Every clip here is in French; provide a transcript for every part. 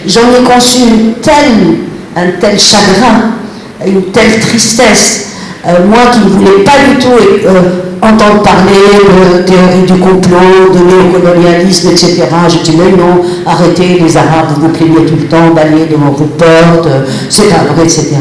J'en ai conçu un tel chagrin, une telle tristesse. Moi qui ne voulais pas du tout entendre parler de théorie du complot, de néocolonialisme, etc. Je dis mais non, arrêtez les Arabes, vous vous plaignez tout le temps, balayez devant vos portes, c'est pas vrai, etc.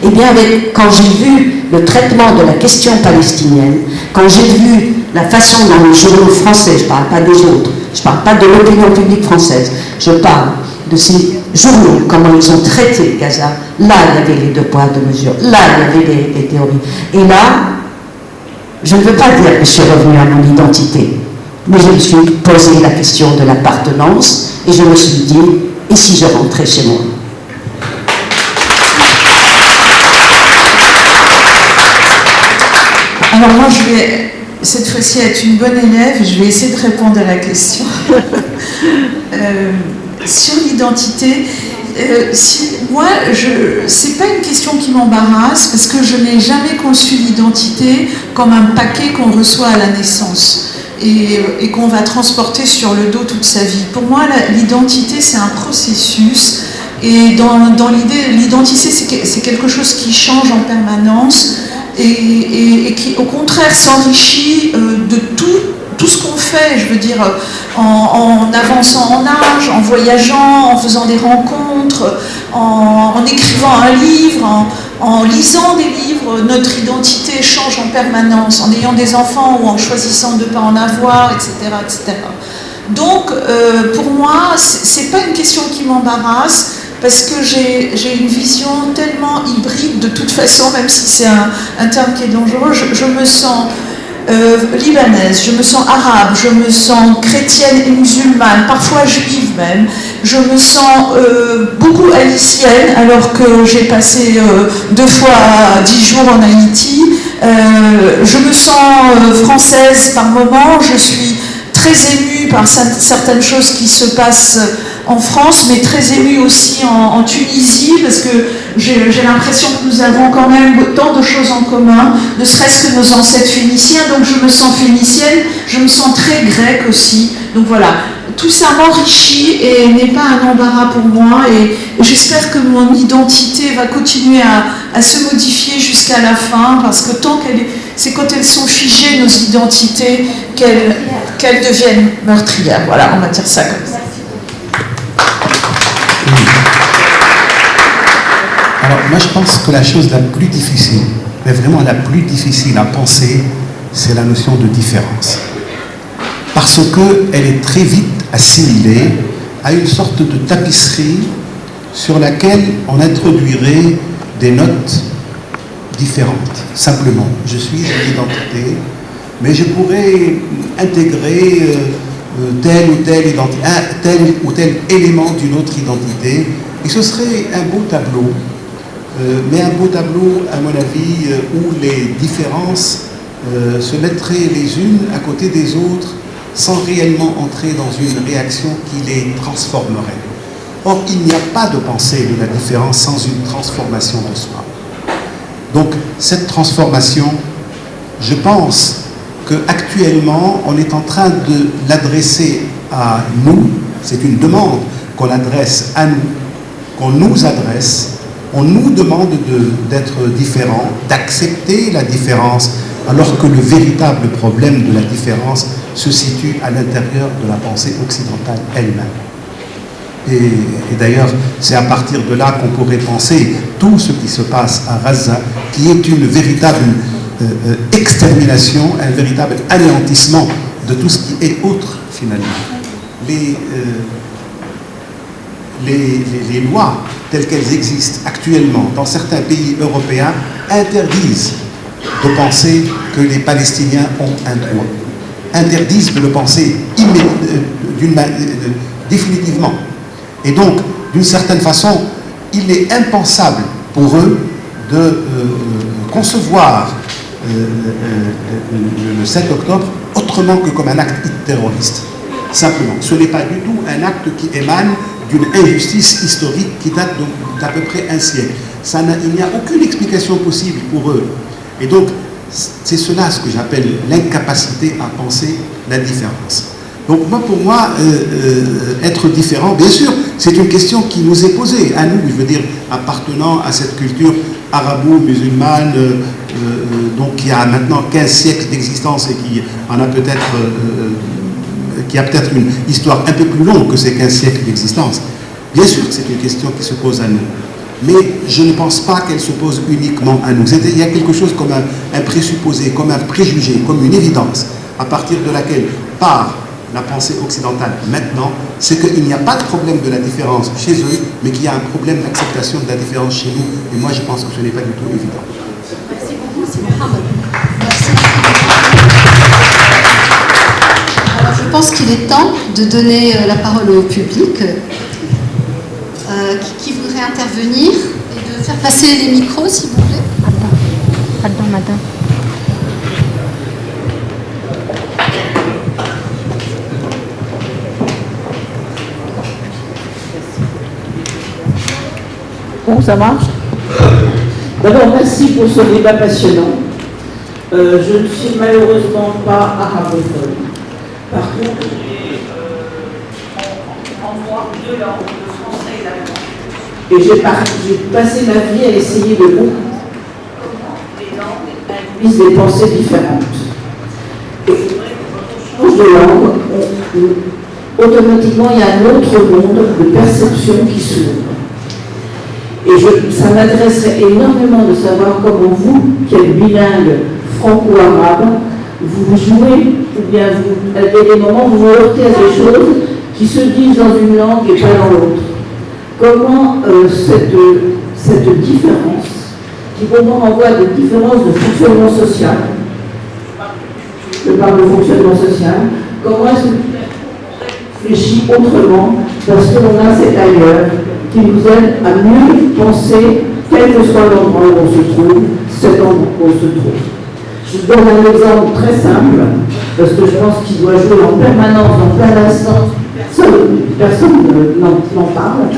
Et bien quand j'ai vu le traitement de la question palestinienne, quand j'ai vu la façon dont les journaux français, je ne parle pas des autres, je ne parle pas de l'opinion publique française, je parle de ces journaux, comment ils ont traité Gaza, là il y avait les deux poids, deux mesures, là il y avait les théories. Et là, je ne veux pas dire que je suis revenue à mon identité, mais je me suis posé la question de l'appartenance et je me suis dit, et si je rentrais chez moi? Alors moi je vais cette fois-ci être une bonne élève et je vais essayer de répondre à la question. Sur l'identité, moi, c'est pas une question qui m'embarrasse parce que je n'ai jamais conçu l'identité comme un paquet qu'on reçoit à la naissance et qu'on va transporter sur le dos toute sa vie. Pour moi, l'identité, c'est un processus et dans l'idée, l'identité, c'est quelque chose qui change en permanence et qui, au contraire, s'enrichit de tout ce qu'on fait, je veux dire, en avançant en âge, en voyageant, en faisant des rencontres, en écrivant un livre, en lisant des livres, notre identité change en permanence, en ayant des enfants ou en choisissant de ne pas en avoir, etc., etc. Donc, pour moi, c'est pas une question qui m'embarrasse, parce que j'ai une vision tellement hybride, de toute façon, même si c'est un terme qui est dangereux, je me sens libanaise, je me sens arabe, je me sens chrétienne et musulmane, parfois juive même, je me sens beaucoup haïtienne alors que j'ai passé 2 fois 10 jours en Haïti, je me sens française par moments, je suis très émue par certaines choses qui se passent en France, mais très émue aussi en Tunisie, parce que j'ai l'impression que nous avons quand même tant de choses en commun, ne serait-ce que nos ancêtres phéniciens, donc je me sens phénicienne, je me sens très grecque aussi, donc voilà, tout ça m'enrichit et n'est pas un embarras pour moi, et j'espère que mon identité va continuer à se modifier jusqu'à la fin, parce que c'est quand elles sont figées, nos identités, qu'elles deviennent meurtrières, voilà, on va dire ça comme ça. Alors moi je pense que la chose la plus difficile, mais vraiment la plus difficile à penser, c'est la notion de différence. Parce qu'elle est très vite assimilée à une sorte de tapisserie sur laquelle on introduirait des notes différentes. Simplement, je suis une identité, mais je pourrais intégrer tel ou tel élément d'une autre identité, et ce serait un beau tableau, mais un beau tableau, à mon avis, où les différences se mettraient les unes à côté des autres sans réellement entrer dans une réaction qui les transformerait. Or, il n'y a pas de pensée de la différence sans une transformation de soi. Donc, cette transformation, je pense qu'actuellement, on est en train de l'adresser à nous, c'est une demande qu'on adresse à nous, qu'on nous adresse, on nous demande d'être différents, d'accepter la différence, alors que le véritable problème de la différence se situe à l'intérieur de la pensée occidentale elle-même. Et d'ailleurs, c'est à partir de là qu'on pourrait penser tout ce qui se passe à Gaza, qui est une véritable extermination, un véritable anéantissement de tout ce qui est autre, finalement. Les lois telles qu'elles existent actuellement dans certains pays européens interdisent de penser que les Palestiniens ont un droit, interdisent de le penser définitivement. Et donc, d'une certaine façon, il est impensable pour eux de concevoir le 7 octobre autrement que comme un acte terroriste. Simplement, ce n'est pas du tout un acte qui émane d'une injustice historique qui date d'à peu près un siècle. Il n'y a aucune explication possible pour eux. Et donc, c'est cela ce que j'appelle l'incapacité à penser la différence. Donc pour moi, être différent, bien sûr, c'est une question qui nous est posée, à nous, je veux dire, appartenant à cette culture arabo-musulmane, donc qui a maintenant 15 siècles d'existence et qui en a peut-être, qui a peut-être une histoire un peu plus longue que ces 15 siècles d'existence. Bien sûr que c'est une question qui se pose à nous. Mais je ne pense pas qu'elle se pose uniquement à nous. Il y a quelque chose comme un présupposé, comme un préjugé, comme une évidence, à partir de laquelle part la pensée occidentale maintenant, c'est qu'il n'y a pas de problème de la différence chez eux, mais qu'il y a un problème d'acceptation de la différence chez nous. Et moi, je pense que ce n'est pas du tout évident. Merci beaucoup, c'est Mohamed. Merci. Alors, je pense qu'il est temps de donner la parole au public. Qui voudrait intervenir et de faire passer les micros, s'il vous plaît. Pardon, madame. Bon, ça marche. D'abord, merci pour ce débat passionnant. Je ne suis malheureusement pas arabophone. Par contre, en moi deux langues, le français et l'allemand. Et j'ai passé ma vie à essayer de comprendre comment les langues induisent des pensées différentes. Et quand on change de langue, automatiquement il y a un autre monde de perception qui s'ouvre. Et ça m'intéresserait énormément de savoir comment vous, qui êtes bilingue franco-arabe, vous jouez, ou bien il y a des moments où vous vous heurtez à des choses qui se disent dans une langue et pas dans l'autre. Comment cette différence, qui pour moi renvoie à des différences de fonctionnement social, je parle de fonctionnement social, comment est-ce que vous réfléchissez autrement, parce que l'on a cet ailleurs qui nous aide à mieux penser, quel que soit l'endroit où on se trouve, cet endroit où on se trouve. Je vous donne un exemple très simple, parce que je pense qu'il doit jouer en permanence, en plein instant, personne n'en parle.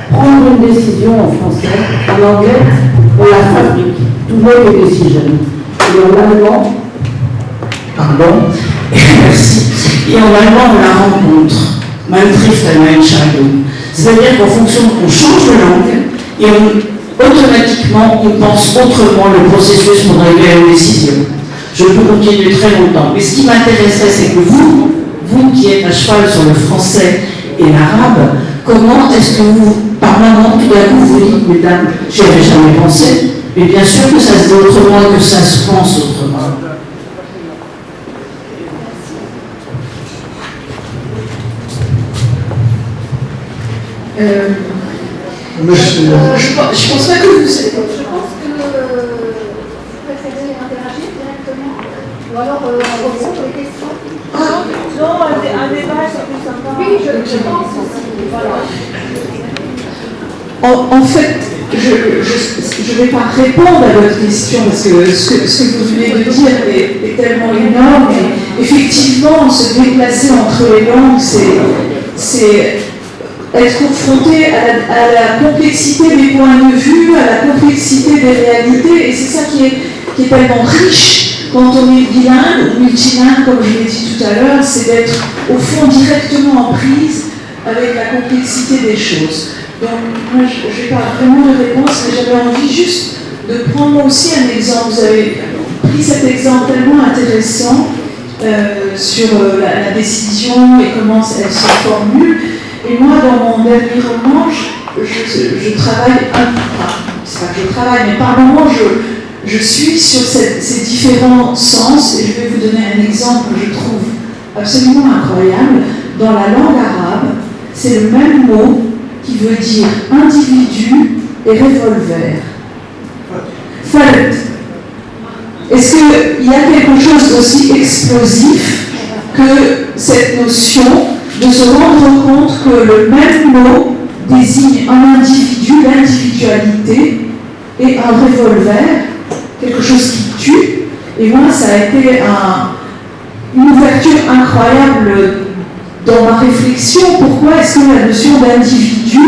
Prendre une décision en français, en anglais, on la fabrique. To make a decision. Et en allemand, pardon, merci. Et en allemand, on la rencontre. Man trifft eine Entscheidung. C'est-à-dire qu'en fonction, on change de langue et automatiquement, on pense autrement le processus pour arriver à une décision. Je peux continuer très longtemps. Mais ce qui m'intéresserait, c'est que vous qui êtes à cheval sur le français et l'arabe, comment est-ce que vous, par moment, tout d'un coup, vous dites, mesdames, j'y avais jamais pensé, mais bien sûr que ça se dit autrement et que ça se pense autrement. Je pense pas que vous... Je pense que vous préférez interagir directement, ou alors on revient sur les questions. Non, un débat, c'est plus sympa. Oui, je pense aussi. Voilà. En fait, je ne vais pas répondre à votre question parce que ce que vous venez de dire est tellement énorme. Et effectivement, se déplacer entre les langues, c'est être confronté à la complexité des points de vue, à la complexité des réalités. Et c'est ça qui est tellement riche quand on est bilingue ou multilingue, comme je l'ai dit tout à l'heure, c'est d'être au fond directement en prise avec la complexité des choses. Donc, moi, je n'ai pas vraiment de réponse, mais j'avais envie juste de prendre aussi un exemple. Vous avez pris cet exemple tellement intéressant sur la décision et comment elle se formule. Et moi, dans mon dernier roman, je travaille, c'est pas que je travaille, mais par moments, je suis sur ces différents sens, et je vais vous donner un exemple que je trouve absolument incroyable. Dans la langue arabe, c'est le même mot qui veut dire individu et revolver. Falet. Est-ce qu'il y a quelque chose d'aussi explosif que cette notion de se rendre compte que le même mot désigne un individu, l'individualité, et un revolver, quelque chose qui tue? Et moi, ça a été une ouverture incroyable dans ma réflexion. Pourquoi est-ce que la notion d'individu,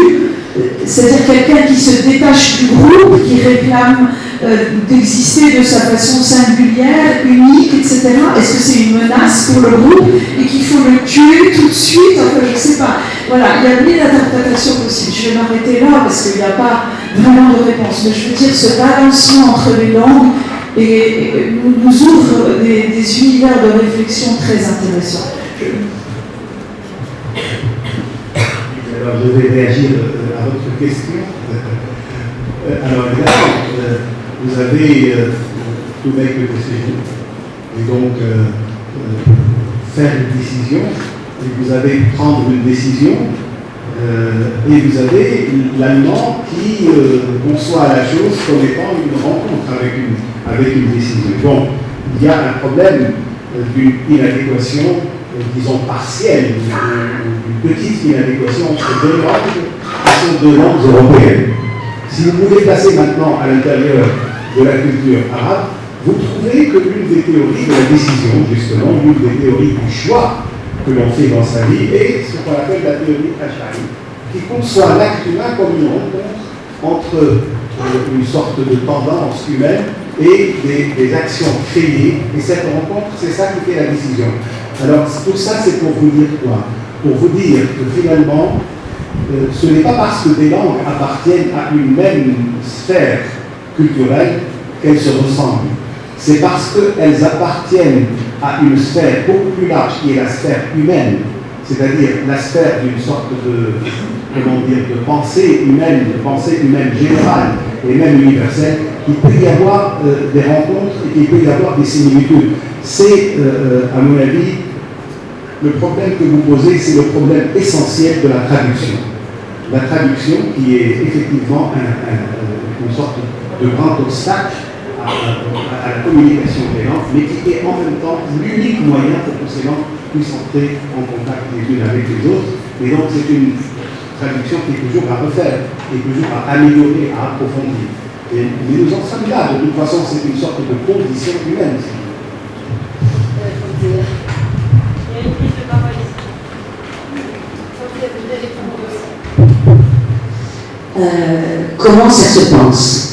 c'est-à-dire quelqu'un qui se détache du groupe, qui réclame d'exister de sa façon singulière, unique, etc. Est-ce que c'est une menace pour le groupe et qu'il faut le tuer tout de suite? Enfin, je ne sais pas. Voilà, il y a mille interprétations possibles. Je vais m'arrêter là parce qu'il n'y a pas vraiment de réponse. Mais je veux dire, ce balancement entre les langues nous ouvre des univers de réflexion très intéressants. Alors, je vais réagir à votre question. Alors, évidemment, vous avez tout make a decision, et donc faire une décision, et vous avez prendre une décision, et vous avez l'allemand qui conçoit la chose comme étant une rencontre avec une décision. Bon, il y a un problème d'une inadéquation, disons partielle, une petite inadéquation entre deux langues qui sont deux langues européennes. Si vous vous déplacez maintenant à l'intérieur de la culture arabe, vous trouvez que l'une des théories de la décision, justement, l'une des théories du choix que l'on fait dans sa vie est ce qu'on appelle la théorie Ash'ari, qui conçoit l'acte humain comme une rencontre entre une sorte de tendance humaine et des actions créées. Et cette rencontre, c'est ça qui fait la décision. Alors, tout ça, c'est pour vous dire quoi? Pour vous dire que finalement, ce n'est pas parce que des langues appartiennent à une même sphère culturelle qu'elles se ressemblent. C'est parce qu'elles appartiennent à une sphère beaucoup plus large qui est la sphère humaine, c'est-à-dire la sphère d'une sorte de pensée humaine générale et même universelle, qu'il peut y avoir des rencontres et qu'il peut y avoir des similitudes. C'est, à mon avis, le problème que vous posez, c'est le problème essentiel de la traduction. La traduction qui est effectivement une sorte de grand obstacle à la communication des langues, mais qui est en même temps l'unique moyen pour que ces langues puissent entrer en contact les unes avec les autres. Et donc c'est une traduction qui est toujours à refaire, qui est toujours à améliorer, à approfondir. Mais nous en sommes là, de toute façon c'est une sorte de condition humaine. Il y a une prise de parole ici. Comment ça se pense?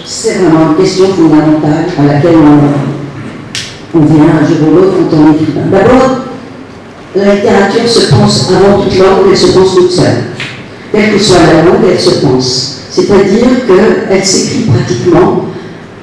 C'est vraiment une question fondamentale à laquelle on vient un jour ou l'autre quand on est écrivain. D'abord, la littérature se pense avant toute langue, elle se pense toute seule. Quelle que soit la langue, elle se pense. C'est-à-dire qu'elle s'écrit pratiquement